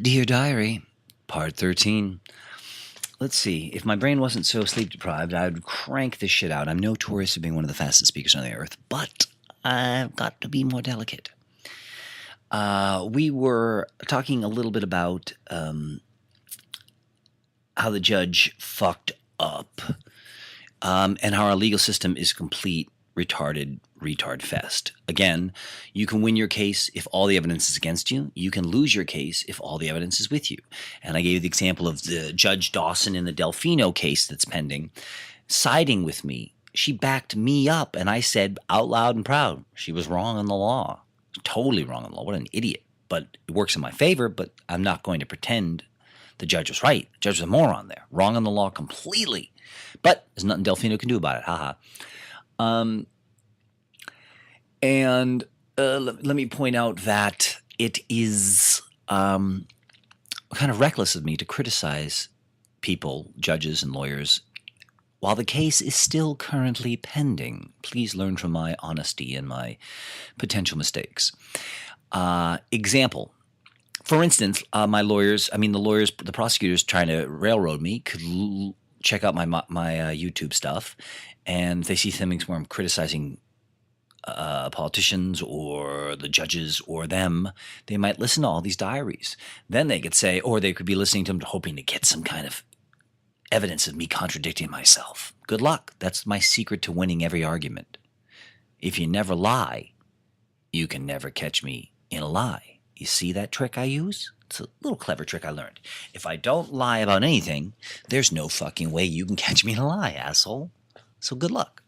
Dear Diary, Part 13. Let's see. If my brain wasn't so sleep deprived, I would crank this shit out. I'm notorious for being one of the fastest speakers on the earth, but I've got to be more delicate. We were talking a little bit about how the judge fucked up and how our legal system is complete retard fest. Again, you can win your case if all the evidence is against you. You can lose your case if all the evidence is with you. And I gave you the example of the Judge Dawson in the Delfino case that's pending, siding with me. She backed me up, and I said out loud and proud, she was wrong on the law. Totally wrong on the law. What an idiot. But it works in my favor, but I'm not going to pretend the judge was right. The judge was a moron there. Wrong on the law completely. But there's nothing Delfino can do about it. Haha. And let me point out that it is kind of reckless of me to criticize people, judges and lawyers, while the case is still currently pending. Please learn from my honesty and my potential mistakes. Example. For instance, the prosecutors trying to railroad me could check out my YouTube stuff, and if they see things where I'm criticizing politicians or the judges or them, they might listen to all these diaries. Then they could say, or they could be listening to them hoping to get some kind of evidence of me contradicting myself. Good luck. That's my secret to winning every argument. If you never lie, you can never catch me in a lie. You see that trick I use? It's a little clever trick I learned. If I don't lie about anything, there's no fucking way you can catch me in a lie, asshole. So good luck.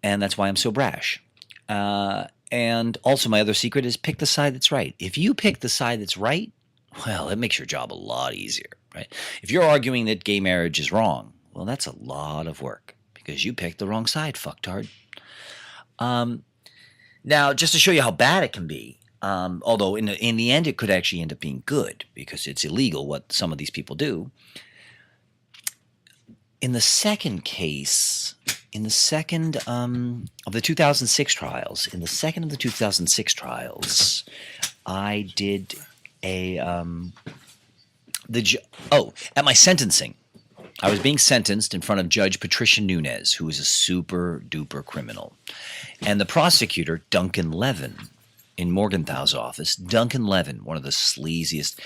And that's why I'm so brash. And also my other secret is pick the side that's right. If you pick the side that's right, well, it makes your job a lot easier, right? If you're arguing that gay marriage is wrong, well, that's a lot of work because you picked the wrong side, fucktard. Now, just to show you how bad it can be, although in the end it could actually end up being good because it's illegal what some of these people do. In the second case, of the 2006 trials, I did at my sentencing, I was being sentenced in front of Judge Patricia Nunes, who is a super duper criminal, and the prosecutor, Duncan Levin, in Morgenthau's office. Duncan Levin, one of the sleaziest,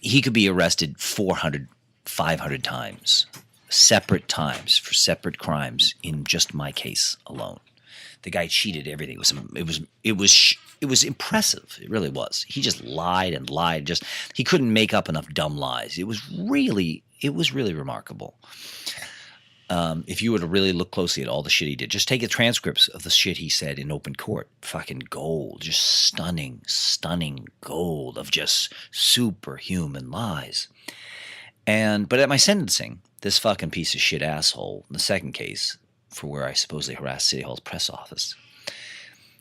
he could be arrested 400, 500 times. Separate times for separate crimes in just my case alone. The guy cheated everything. It was impressive. It really was. He just lied and lied. He couldn't make up enough dumb lies. It was really remarkable. If you were to really look closely at all the shit he did, just take the transcripts of the shit he said in open court. Fucking gold, just stunning gold of just superhuman lies. But at my sentencing, this fucking piece of shit asshole, in the second case, for where I supposedly harassed City Hall's press office,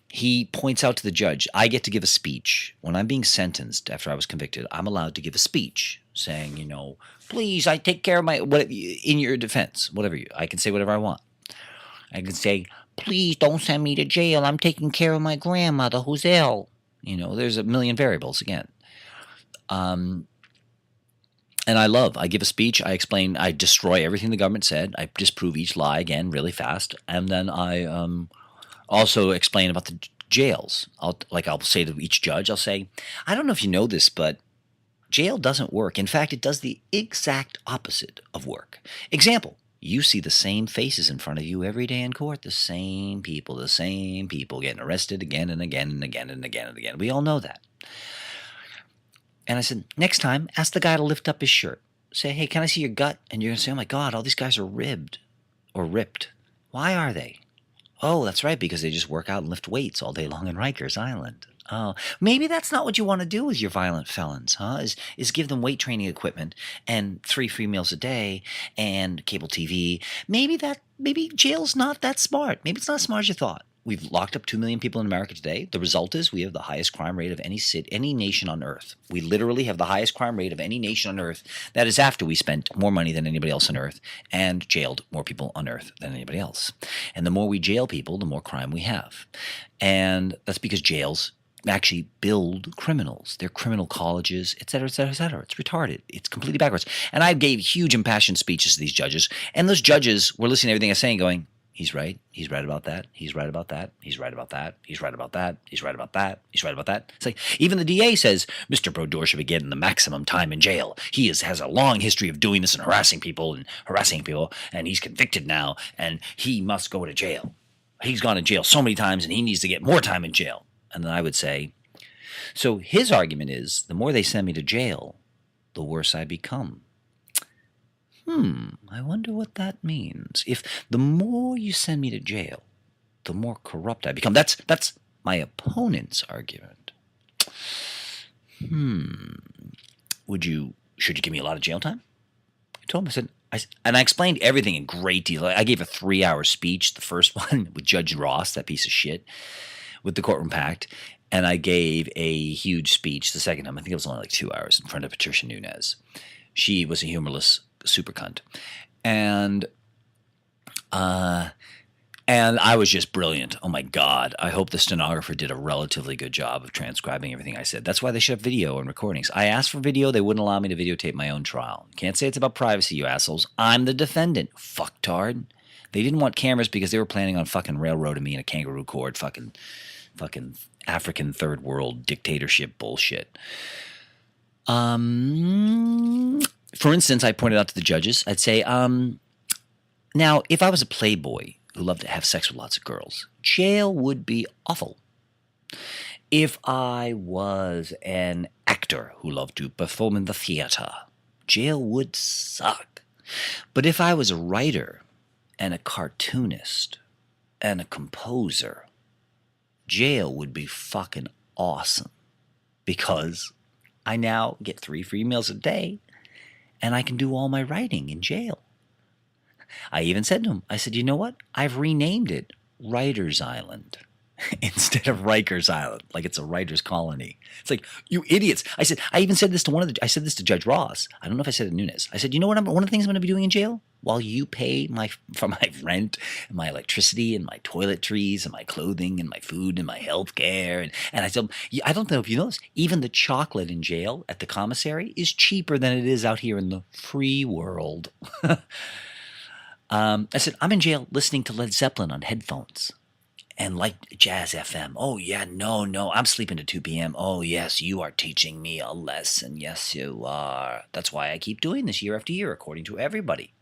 he points out to the judge, I get to give a speech. When I'm being sentenced after I was convicted, I'm allowed to give a speech saying, please, I take care of in your defense, I can say whatever I want. I can say, please don't send me to jail. I'm taking care of my grandmother who's ill. There's a million variables again. And I give a speech, I explain, I destroy everything the government said, I disprove each lie again really fast, and then I also explain about the jails. I'll say to each judge, I'll say, I don't know if you know this, but jail doesn't work. In fact, it does the exact opposite of work. Example, you see the same faces in front of you every day in court, the same people getting arrested again and again and again and again and again. We all know that. And I said, next time, ask the guy to lift up his shirt. Say, hey, can I see your gut? And you're going to say, oh my God, all these guys are ribbed or ripped. Why are they? Oh, that's right, because they just work out and lift weights all day long in Rikers Island. Oh, maybe that's not what you want to do with your violent felons, huh? Is give them weight training equipment and 3 free meals a day and cable TV. Maybe jail's not that smart. Maybe it's not as smart as you thought. We've locked up 2 million people in America today. The result is we have the highest crime rate of any nation on earth. We literally have the highest crime rate of any nation on earth. That is after we spent more money than anybody else on earth and jailed more people on earth than anybody else. And the more we jail people, the more crime we have. And that's because jails actually build criminals. They're criminal colleges, et cetera, et cetera, et cetera. It's retarded. It's completely backwards. And I gave huge impassioned speeches to these judges, and those judges were listening to everything I was saying, going, he's right. He's right about that. He's right about that. He's right about that. He's right about that. He's right about that. He's right about that. It's like even the DA says Mr. Brodeur should be getting the maximum time in jail. He has a long history of doing this and harassing people, and he's convicted now, and he must go to jail. He's gone to jail so many times, and he needs to get more time in jail. And then I would say, so his argument is the more they send me to jail, the worse I become. I wonder what that means. If the more you send me to jail, the more corrupt I become. That's my opponent's argument. Should you give me a lot of jail time? I told him, I explained everything in great detail. I gave a 3-hour speech, the first one with Judge Ross, that piece of shit, with the courtroom packed. And I gave a huge speech the second time. I think it was only like 2 hours in front of Patricia Nunez. She was a humorless super cunt. And I was just brilliant. Oh my God. I hope the stenographer did a relatively good job of transcribing everything I said. That's why they should have video and recordings. I asked for video. They wouldn't allow me to videotape my own trial. Can't say it's about privacy, you assholes. I'm the defendant. Fucktard. They didn't want cameras because they were planning on fucking railroading me in a kangaroo court, fucking African third world dictatorship bullshit. For instance, I pointed out to the judges, I'd say, now, if I was a playboy who loved to have sex with lots of girls, jail would be awful. If I was an actor who loved to perform in the theater, jail would suck. But if I was a writer and a cartoonist and a composer, jail would be fucking awesome. Because I now get 3 free meals a day and I can do all my writing in jail. I even said to him, I said, you know what? I've renamed it Writer's Island instead of Rikers Island, like it's a writer's colony. It's like, you idiots. I even said this to I said this to Judge Ross. I don't know if I said it to Nunez. I said, you know what? One of the things I'm going to be doing in jail while you pay for my rent and my electricity and my toiletries and my clothing and my food and my health care. And I said, I don't know if you know this, even the chocolate in jail at the commissary is cheaper than it is out here in the free world. I said, I'm in jail listening to Led Zeppelin on headphones and like Jazz FM. Oh, yeah, no, I'm sleeping to 2 p.m. Oh, yes, you are teaching me a lesson. Yes, you are. That's why I keep doing this year after year, according to everybody.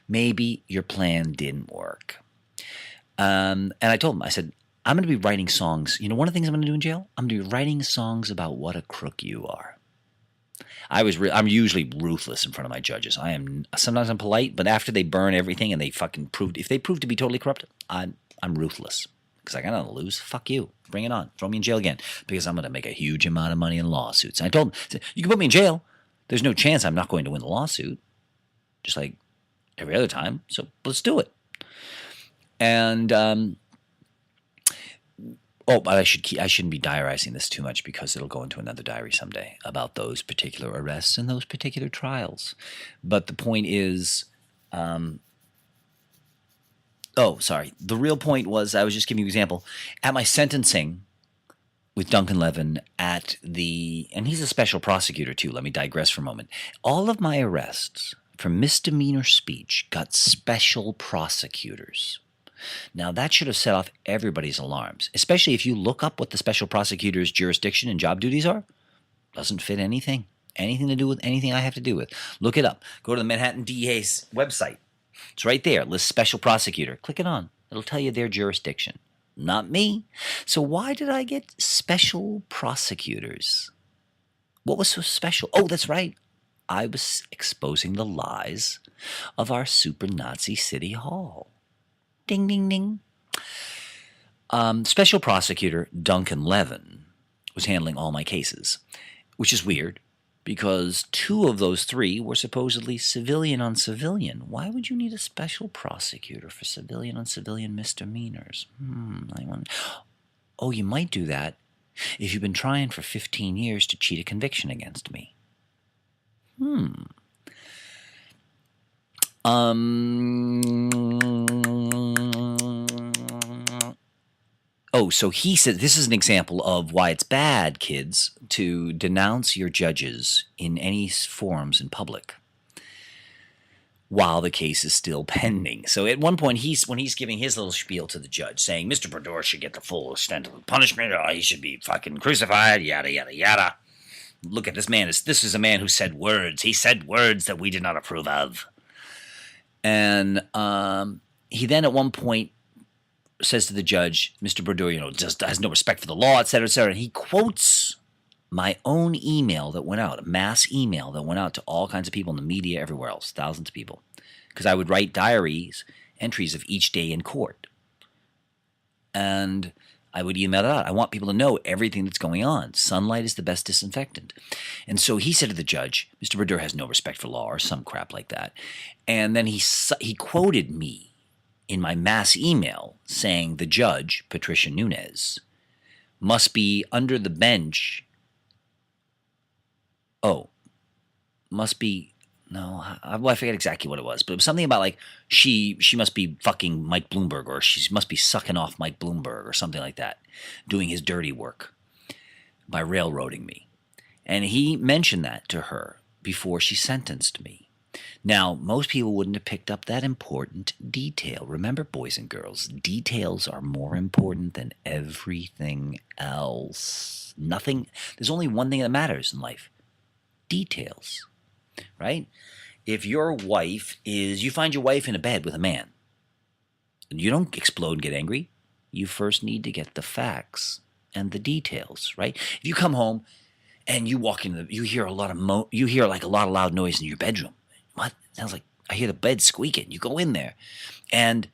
Maybe your plan didn't work. And I told him, I said, I'm going to be writing songs. You know, one of the things I'm going to do in jail? I'm going to be writing songs about what a crook you are. I'm usually ruthless in front of my judges. Sometimes I'm polite, but after they burn everything and if they prove to be totally corrupt, I'm ruthless. Because I got nothing to lose. Fuck you. Bring it on. Throw me in jail again. Because I'm going to make a huge amount of money in lawsuits. And I told him, you can put me in jail. There's no chance I'm not going to win the lawsuit. Just like every other time. So let's do it. And but I shouldn't be diarizing this too much because it'll go into another diary someday about those particular arrests and those particular trials. But the point is, the real point was I was just giving you an example. At my sentencing with Duncan Levin and he's a special prosecutor too. Let me digress for a moment. All of my arrests for misdemeanor speech got special prosecutors. Now, that should have set off everybody's alarms, especially if you look up what the special prosecutor's jurisdiction and job duties are. Doesn't fit anything to do with anything I have to do with. Look it up. Go to the Manhattan DA's website. It's right there. List special prosecutor. Click it on. It'll tell you their jurisdiction. Not me. So why did I get special prosecutors? What was so special? Oh, that's right. I was exposing the lies of our super Nazi City Hall. Ding, ding, ding. Special prosecutor Duncan Levin was handling all my cases, which is weird because 2 of those 3 were supposedly civilian on civilian. Why would you need a special prosecutor for civilian on civilian misdemeanors? Oh, you might do that if you've been trying for 15 years to cheat a conviction against me. Oh, so he said this is an example of why it's bad, kids, to denounce your judges in any forums in public while the case is still pending. So at one point, when he's giving his little spiel to the judge, saying Mr. Brador should get the full extent of the punishment, or he should be fucking crucified, yada yada yada. Look at this man. This is a man who said words. He said words that we did not approve of. And he then at one point says to the judge, Mr. Brador, just has no respect for the law, et cetera, et cetera. And he quotes my own email that went out, a mass email that went out to all kinds of people in the media, everywhere else, thousands of people. Because I would write diaries, entries of each day in court. And I would email it out. I want people to know everything that's going on. Sunlight is the best disinfectant. And so he said to the judge, Mr. Brador has no respect for law, or some crap like that. And then he quoted me in my mass email saying the judge, Patricia Nunes, must be under the bench. I forget exactly what it was, but it was something about like she must be fucking Mike Bloomberg, or she must be sucking off Mike Bloomberg or something like that, doing his dirty work by railroading me. And he mentioned that to her before she sentenced me. Now, most people wouldn't have picked up that important detail. Remember, boys and girls, details are more important than everything else. There's only one thing that matters in life. Details, right? If you find your wife in a bed with a man, you don't explode and get angry. You first need to get the facts and the details, right? If you come home and you walk in, you hear like a lot of loud noise in your bedroom. What? Sounds like I hear the bed squeaking. You go in there, and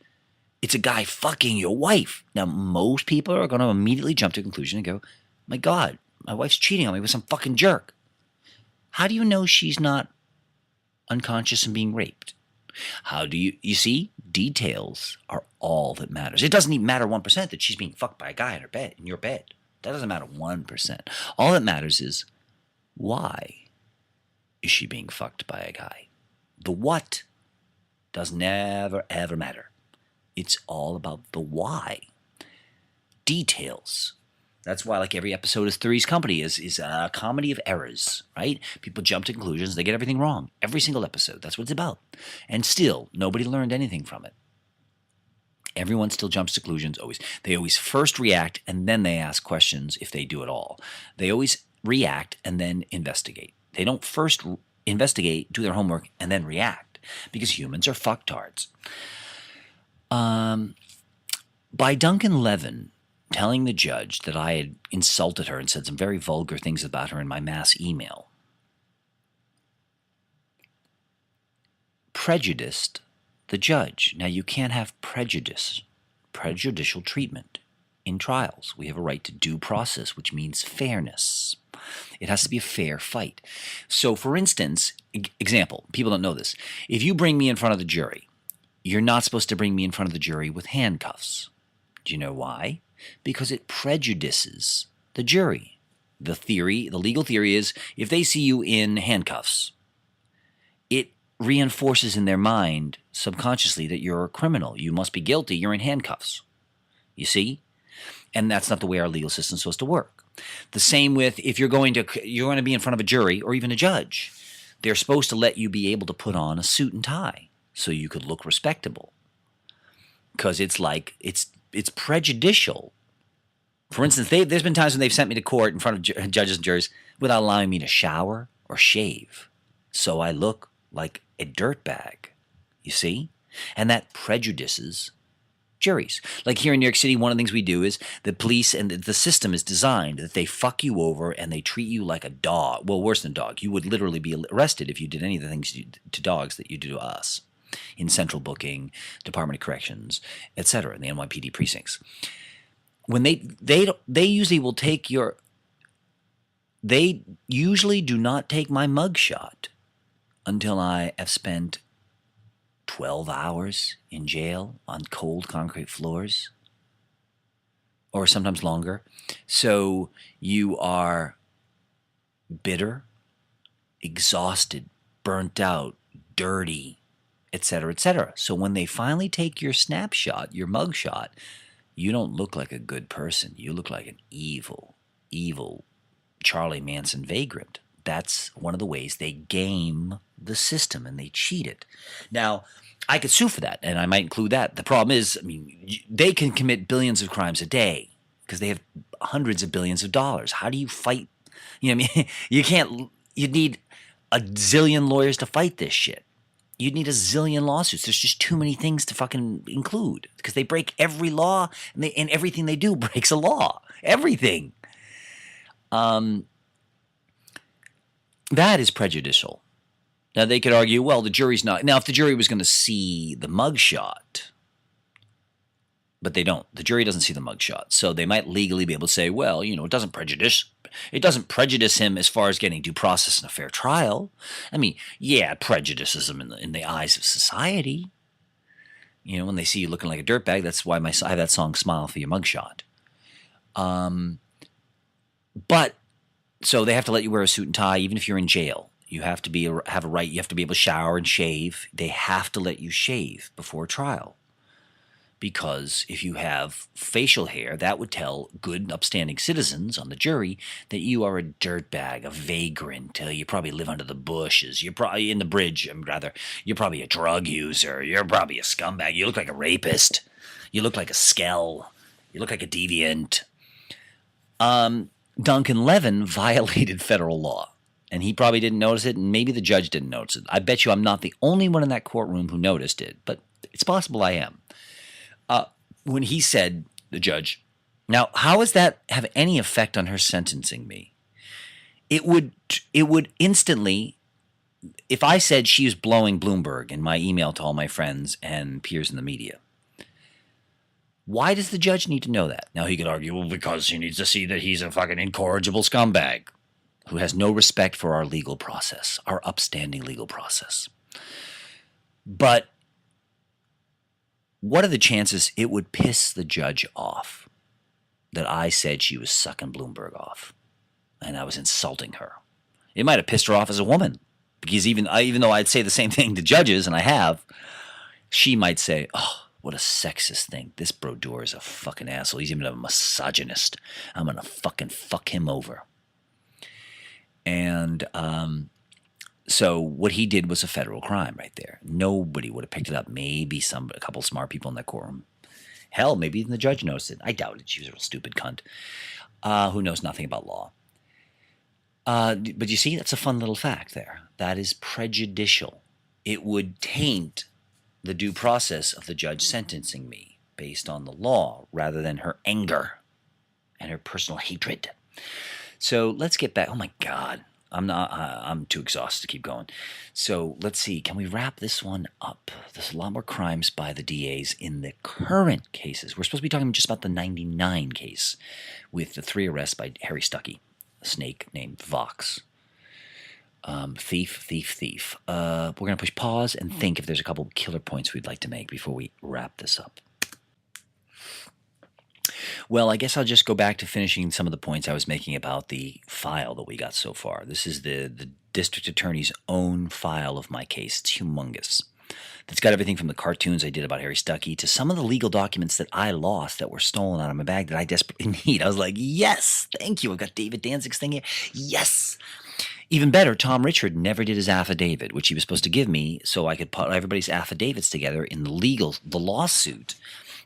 it's a guy fucking your wife. Now, most people are going to immediately jump to a conclusion and go, "My God, my wife's cheating on me with some fucking jerk." How do you know she's not unconscious and being raped? How do you see? Details are all that matters. It doesn't even matter 1% that she's being fucked by a guy in your bed. That doesn't matter 1%. All that matters is, why is she being fucked by a guy? The what does never, ever matter. It's all about the why. Details. That's why, like, every episode of Three's Company is a comedy of errors, right? People jump to conclusions. They get everything wrong. Every single episode. That's what it's about. And still, nobody learned anything from it. Everyone still jumps to conclusions always. They always first react, and then they ask questions if they do at all. They always react and then investigate. They don't first investigate, do their homework, and then react, because humans are fucktards. By Duncan Levin telling the judge that I had insulted her and said some very vulgar things about her in my mass email, prejudiced the judge. Now, you can't have prejudicial treatment in trials. We have a right to due process, which means fairness. It has to be a fair fight. So, for instance, example, people don't know this. If you bring me in front of the jury, you're not supposed to bring me in front of the jury with handcuffs. Do you know why? Because it prejudices the jury. The legal theory is, if they see you in handcuffs, it reinforces in their mind subconsciously that you're a criminal. You must be guilty. You're in handcuffs. You see? And that's not the way our legal system is supposed to work. The same with if you're going to be in front of a jury or even a judge. They're supposed to let you be able to put on a suit and tie so you could look respectable. Because it's prejudicial. For instance, there's been times when they've sent me to court in front of judges and juries without allowing me to shower or shave. So I look like a dirtbag, you see? And that prejudices juries. Like here in New York City, one of the things we do is the police and the system is designed that they fuck you over and they treat you like a dog. Well, worse than a dog. You would literally be arrested if you did any of the things to dogs that you do to us in central booking, Department of Corrections, etc., in the NYPD precincts. When they usually will take they usually do not take my mugshot until I have spent 12 hours in jail on cold concrete floors, or sometimes longer. So you are bitter, exhausted, burnt out, dirty, etc., etc. So when they finally take your snapshot, your mugshot, You don't look like a good person. You look like an evil, evil Charlie Manson vagrant. That's one of the ways they game the system and they cheat it. Now, I could sue for that, and I might include that. The problem is, I mean, they can commit billions of crimes a day because they have hundreds of billions of dollars. How do you fight? You know what I mean? You can't. You'd need a zillion lawyers to fight this shit. You'd need a zillion lawsuits. There's just too many things to fucking include because they break every law, and everything they do breaks a law. Everything. That is prejudicial. Now, they could argue, well, the jury's not. Now, if the jury was going to see the mugshot, but they don't. The jury doesn't see the mugshot. So they might legally be able to say, well, it doesn't prejudice him as far as getting due process in a fair trial. I mean, yeah, it prejudices him in the eyes of society. When they see you looking like a dirtbag, that's why I have that song, Smile for Your Mugshot. But so they have to let you wear a suit and tie, even if you're in jail. You have to have a right. You have to be able to shower and shave. They have to let you shave before trial, because if you have facial hair, that would tell good, upstanding citizens on the jury that you are a dirtbag, a vagrant. You probably live under the bushes. You're probably in the bridge. You're probably a drug user. You're probably a scumbag. You look like a rapist. You look like a skell. You look like a deviant. Duncan Levin violated federal law, and he probably didn't notice it, and maybe the judge didn't notice it. I bet you I'm not the only one in that courtroom who noticed it, but it's possible I am. When he said, the judge, now, how does that have any effect on her sentencing me? It would instantly, if I said she was blowing Bloomberg in my email to all my friends and peers in the media, why does the judge need to know that? Now, he could argue, well, because he needs to see that he's a fucking incorrigible scumbag who has no respect for our legal process, our upstanding legal process. But what are the chances it would piss the judge off that I said she was sucking Bloomberg off and I was insulting her? It might have pissed her off as a woman, because even though I'd say the same thing to judges, and I have, she might say, oh, what a sexist thing. This Brodeur is a fucking asshole. He's even a misogynist. I'm going to fucking fuck him over. And so what he did was a federal crime right there. Nobody would have picked it up. Maybe a couple smart people in that courtroom. Hell, maybe even the judge noticed it. I doubt it. She was a real stupid cunt who knows nothing about law. But you see, that's a fun little fact there. That is prejudicial. It would taint the due process of the judge sentencing me based on the law rather than her anger and her personal hatred. So let's get back. Oh my God. I'm too exhausted to keep going. So let's see. Can we wrap this one up? There's a lot more crimes by the DAs in the current cases. We're supposed to be talking just about the 99 case with the 3 arrests by Harry Stuckey, a snake named Vox. Thief. We're going to push pause and think if there's a couple killer points we'd like to make before we wrap this up. Well, I guess I'll just go back to finishing some of the points I was making about the file that we got so far. This is the district attorney's own file of my case. It's humongous. It's got everything from the cartoons I did about Harry Stuckey to some of the legal documents that I lost that were stolen out of my bag that I desperately need. I was like, yes, thank you. I've got David Danzig's thing here. Yes. Even better, Tom Richard never did his affidavit, which he was supposed to give me so I could put everybody's affidavits together in the lawsuit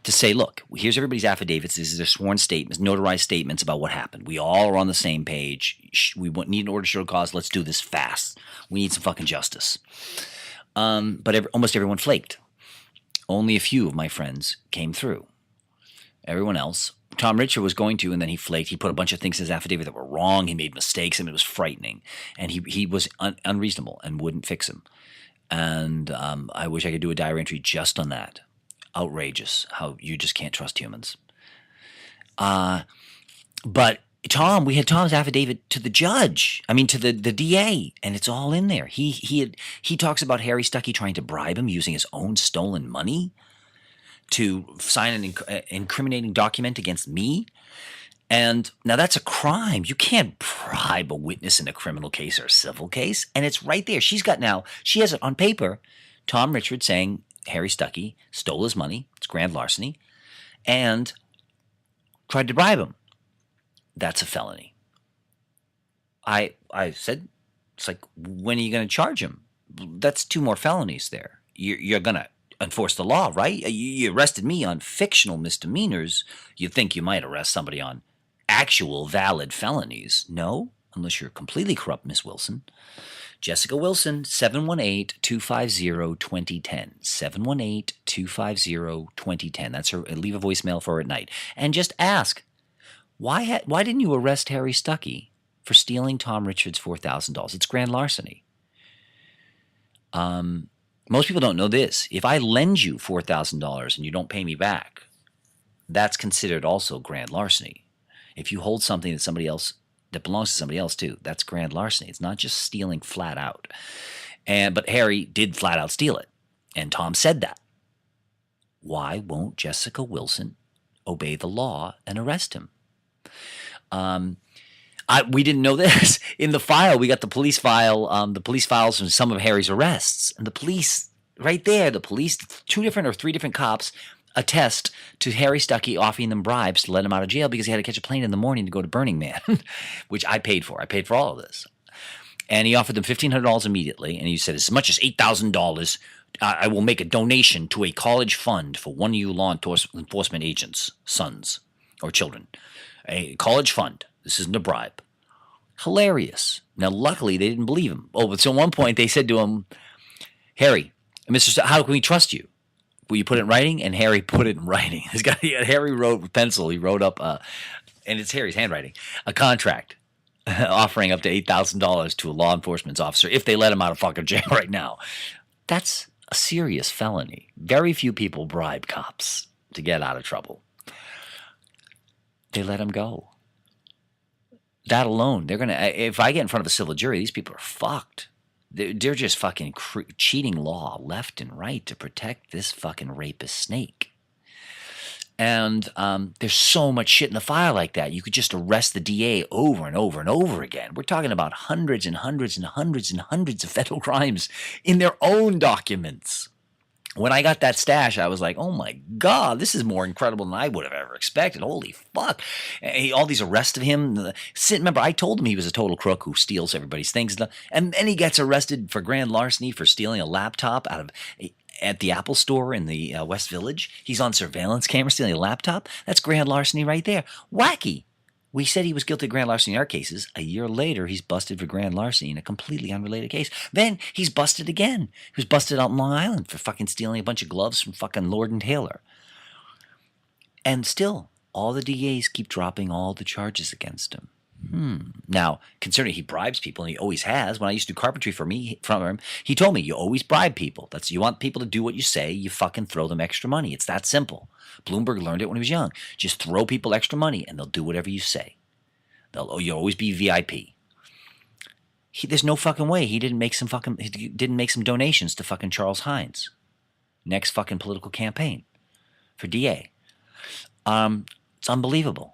to say, look, here's everybody's affidavits. These are their sworn statements, notarized statements about what happened. We all are on the same page. We need an order to show cause. Let's do this fast. We need some fucking justice. But almost everyone flaked. Only a few of my friends came through. Everyone else, Tom Richard was going to, and then he flaked. He put a bunch of things in his affidavit that were wrong. He made mistakes, and it was frightening. And he was unreasonable and wouldn't fix them. And I wish I could do a diary entry just on that. Outrageous how you just can't trust humans. But we had Tom's affidavit to the judge. I mean, to the DA, and it's all in there. He talks about Harry Stuckey trying to bribe him using his own stolen money to sign an incriminating document against me. And now that's a crime. You can't bribe a witness in a criminal case or a civil case. And it's right there. She has it on paper. Tom Richard saying Harry Stuckey stole his money. It's grand larceny. And tried to bribe him. That's a felony. I said, it's like, when are you going to charge him? That's 2 more felonies there. You're going to enforce the law, right? You arrested me on fictional misdemeanors. You think you might arrest somebody on actual valid felonies. No, unless you're completely corrupt, Miss Wilson. Jessica Wilson, 718-250-2010. 718-250-2010. That's her. Leave a voicemail for her at night. And just ask, why didn't you arrest Harry Stuckey for stealing Tom Richard's $4,000? It's grand larceny. Most people don't know this. If I lend you $4,000 and you don't pay me back, that's considered also grand larceny. If you hold something that belongs to somebody else too, that's grand larceny. It's not just stealing flat out. But Harry did flat out steal it, and Tom said that. Why won't Jessica Wilson obey the law and arrest him? We didn't know this. In the file, we got the police file, the police files from some of Harry's arrests. And the police, right there, 2 different or 3 different cops attest to Harry Stuckey offering them bribes to let him out of jail because he had to catch a plane in the morning to go to Burning Man, which I paid for. I paid for all of this. And he offered them $1,500 immediately. And he said, as much as $8,000, I will make a donation to a college fund for one of you law enforcement agents' sons or children. A college fund. This isn't a bribe. Hilarious. Now, luckily, they didn't believe him. Oh, but so at one point, they said to him, Harry, how can we trust you? Will you put it in writing? And Harry put it in writing. Harry wrote with pencil. He wrote up, and it's Harry's handwriting, a contract offering up to $8,000 to a law enforcement officer if they let him out of fucking jail right now. That's a serious felony. Very few people bribe cops to get out of trouble. They let him go. That alone, they're going to, if I get in front of a civil jury, these people are fucked. They're just fucking cheating law left and right to protect this fucking rapist snake. And there's so much shit in the file like that. You could just arrest the DA over and over and over again. We're talking about hundreds and hundreds and hundreds and hundreds of federal crimes in their own documents. When I got that stash, I was like, oh my God, this is more incredible than I would have ever expected. Holy fuck. All these arrests of him. Remember, I told him he was a total crook who steals everybody's things. And then he gets arrested for grand larceny for stealing a laptop at the Apple store in the West Village. He's on surveillance camera stealing a laptop. That's grand larceny right there. Wacky. We said he was guilty of grand larceny in our cases. A year later, he's busted for grand larceny in a completely unrelated case. Then he's busted again. He was busted out in Long Island for fucking stealing a bunch of gloves from fucking Lord & Taylor. And still, all the DAs keep dropping all the charges against him. Now, considering he bribes people, and he always has, when I used to do carpentry from him, he told me, you always bribe people. You want people to do what you say, you fucking throw them extra money. It's that simple. Bloomberg learned it when he was young. Just throw people extra money, and they'll do whatever you say. You'll always be VIP. There's no fucking way he didn't make some donations to fucking Charles Hynes. Next fucking political campaign for DA. It's unbelievable.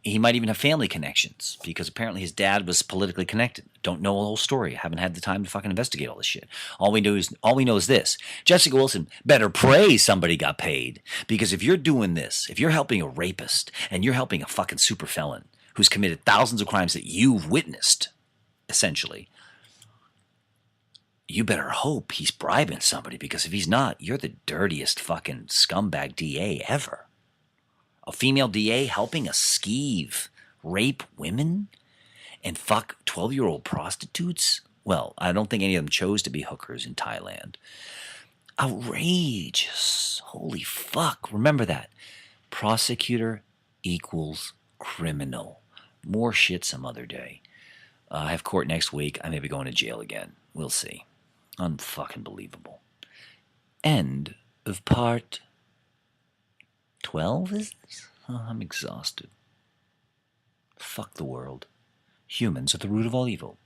He might even have family connections because apparently his dad was politically connected. Don't know the whole story. Haven't had the time to fucking investigate all this shit. All we know is this. Jessica Wilson better pray somebody got paid, because if you're doing this, if you're helping a rapist and you're helping a fucking super felon who's committed thousands of crimes that you've witnessed, essentially, you better hope he's bribing somebody, because if he's not, you're the dirtiest fucking scumbag DA ever. A female DA helping a skeeve rape women and fuck 12-year-old prostitutes? Well, I don't think any of them chose to be hookers in Thailand. Outrageous. Holy fuck. Remember that. Prosecutor equals criminal. More shit some other day. I have court next week. I may be going to jail again. We'll see. Unfucking believable. End of part 12, is this? Oh, I'm exhausted. Fuck the world. Humans are the root of all evil.